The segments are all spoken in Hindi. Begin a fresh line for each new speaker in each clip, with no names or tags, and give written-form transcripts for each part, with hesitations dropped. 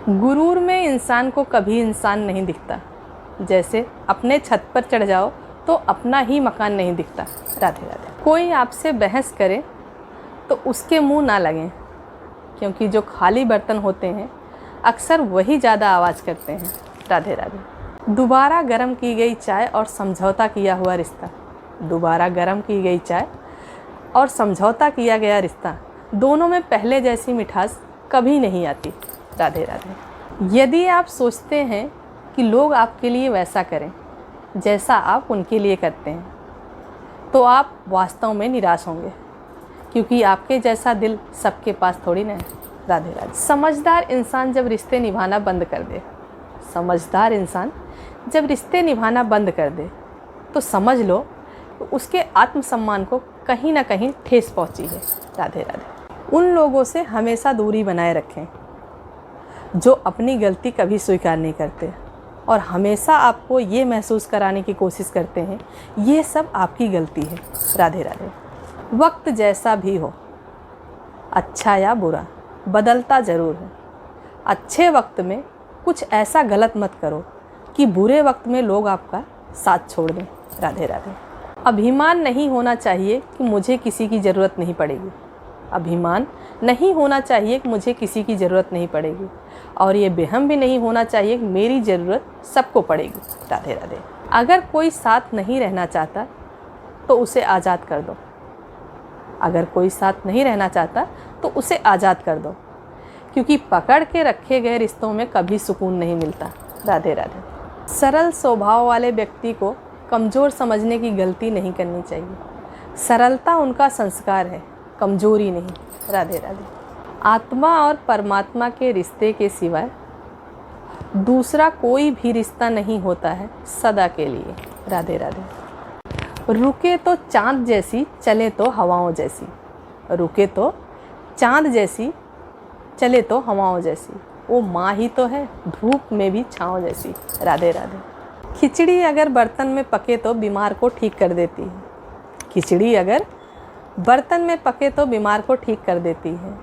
गुरूर में इंसान को कभी इंसान नहीं दिखता, जैसे अपने छत पर चढ़ जाओ तो अपना ही मकान नहीं दिखता। राधे राधे। कोई आपसे बहस करे तो उसके मुंह ना लगें, क्योंकि जो खाली बर्तन होते हैं अक्सर वही ज़्यादा आवाज़ करते हैं। राधे राधे। दोबारा गर्म की गई चाय और समझौता किया हुआ रिश्ता, दोबारा गर्म की गई चाय और समझौता किया गया रिश्ता, दोनों में पहले जैसी मिठास कभी नहीं आती। राधे राधे। यदि आप सोचते हैं कि लोग आपके लिए वैसा करें जैसा आप उनके लिए करते हैं, तो आप वास्तव में निराश होंगे, क्योंकि आपके जैसा दिल सबके पास थोड़ी ना है। राधे राधे। समझदार इंसान जब रिश्ते निभाना बंद कर दे, समझदार इंसान जब रिश्ते निभाना बंद कर दे तो समझ लो तो उसके आत्मसम्मान को कहीं ना कहीं ठेस पहुंची है। राधे राधे। उन लोगों से हमेशा दूरी बनाए रखें जो अपनी गलती कभी स्वीकार नहीं करते और हमेशा आपको ये महसूस कराने की कोशिश करते हैं ये सब आपकी गलती है। राधे राधे। वक्त जैसा भी हो, अच्छा या बुरा, बदलता ज़रूर है। अच्छे वक्त में कुछ ऐसा गलत मत करो कि बुरे वक्त में लोग आपका साथ छोड़ दें। राधे राधे। अभिमान नहीं होना चाहिए कि मुझे किसी की ज़रूरत नहीं पड़ेगी, अभिमान नहीं होना चाहिए कि मुझे किसी की ज़रूरत नहीं पड़ेगी, और ये बेहम भी नहीं होना चाहिए कि मेरी ज़रूरत सबको पड़ेगी। राधे राधे। अगर कोई साथ नहीं रहना चाहता तो उसे आज़ाद कर दो, अगर कोई साथ नहीं रहना चाहता तो उसे आज़ाद कर दो, क्योंकि पकड़ के रखे गए रिश्तों में कभी सुकून नहीं मिलता। राधे राधे। सरल स्वभाव वाले व्यक्ति को कमज़ोर समझने की गलती नहीं करनी चाहिए। सरलता उनका संस्कार है, कमजोरी नहीं। राधे राधे। आत्मा और परमात्मा के रिश्ते के सिवाय दूसरा कोई भी रिश्ता नहीं होता है सदा के लिए। राधे राधे। रुके तो चाँद जैसी, चले तो हवाओं जैसी, रुके तो चाँद जैसी, चले तो हवाओं जैसी, वो माँ ही तो है धूप में भी छाँव जैसी। राधे राधे। खिचड़ी अगर बर्तन में पके तो बीमार को ठीक कर देती है, खिचड़ी अगर बर्तन में पके तो बीमार को ठीक कर देती है,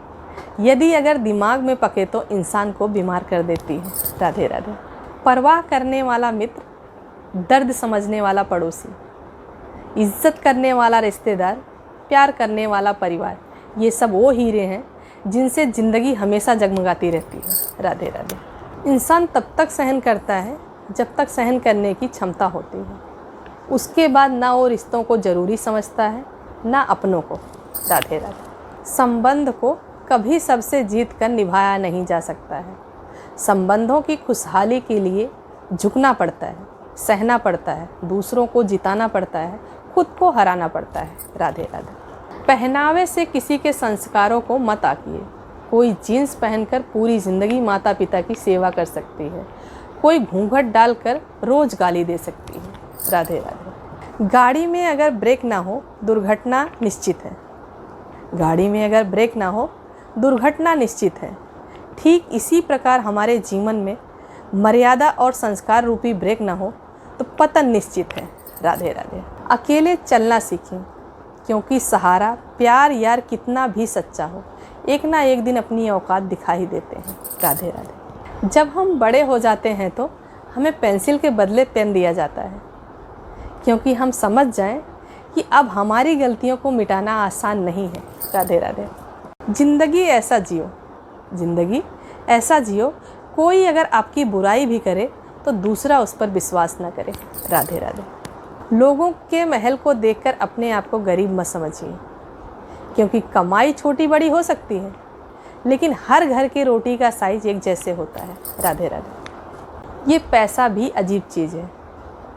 यदि अगर दिमाग में पके तो इंसान को बीमार कर देती है। राधे राधे। परवाह करने वाला मित्र, दर्द समझने वाला पड़ोसी, इज्जत करने वाला रिश्तेदार, प्यार करने वाला परिवार, ये सब वो हीरे हैं जिनसे ज़िंदगी हमेशा जगमगाती रहती है। राधे राधे। इंसान तब तक सहन करता है जब तक सहन करने की क्षमता होती है, उसके बाद ना वो रिश्तों को ज़रूरी समझता है ना अपनों को। राधे राधे। संबंध को कभी सबसे जीत कर निभाया नहीं जा सकता है, संबंधों की खुशहाली के लिए झुकना पड़ता है, सहना पड़ता है, दूसरों को जिताना पड़ता है, खुद को हराना पड़ता है। राधे राधे। पहनावे से किसी के संस्कारों को मत आकिए, कोई जीन्स पहनकर पूरी ज़िंदगी माता पिता की सेवा कर सकती है, कोई घूंघट डालकर रोज़ गाली दे सकती है। राधे राधे। गाड़ी में अगर ब्रेक ना हो दुर्घटना निश्चित है, गाड़ी में अगर ब्रेक ना हो दुर्घटना निश्चित है। ठीक इसी प्रकार हमारे जीवन में मर्यादा और संस्कार रूपी ब्रेक ना हो तो पतन निश्चित है। राधे राधे। अकेले चलना सीखें, क्योंकि सहारा प्यार यार कितना भी सच्चा हो एक ना एक दिन अपनी औकात दिखा ही देते हैं। राधे राधे। जब हम बड़े हो जाते हैं तो हमें पेंसिल के बदले पेन दिया जाता है, क्योंकि हम समझ जाएं कि अब हमारी गलतियों को मिटाना आसान नहीं है। राधे राधे। ज़िंदगी ऐसा जियो, ज़िंदगी ऐसा जियो, कोई अगर आपकी बुराई भी करे तो दूसरा उस पर विश्वास न करे। राधे राधे। लोगों के महल को देखकर अपने आप को गरीब मत समझिए, क्योंकि कमाई छोटी बड़ी हो सकती है लेकिन हर घर की रोटी का साइज एक जैसे होता है। राधे राधे। ये पैसा भी अजीब चीज़ है,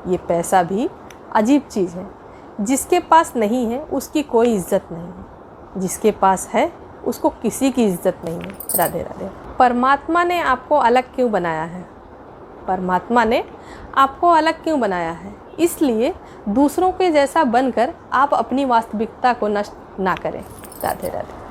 ये पैसा भी अजीब चीज़ है, जिसके पास नहीं है उसकी कोई इज्जत नहीं है, जिसके पास है उसको किसी की इज्जत नहीं है। राधे राधे। परमात्मा ने आपको अलग क्यों बनाया है, परमात्मा ने आपको अलग क्यों बनाया है, इसलिए दूसरों के जैसा बनकर आप अपनी वास्तविकता को नष्ट ना करें। राधे राधे।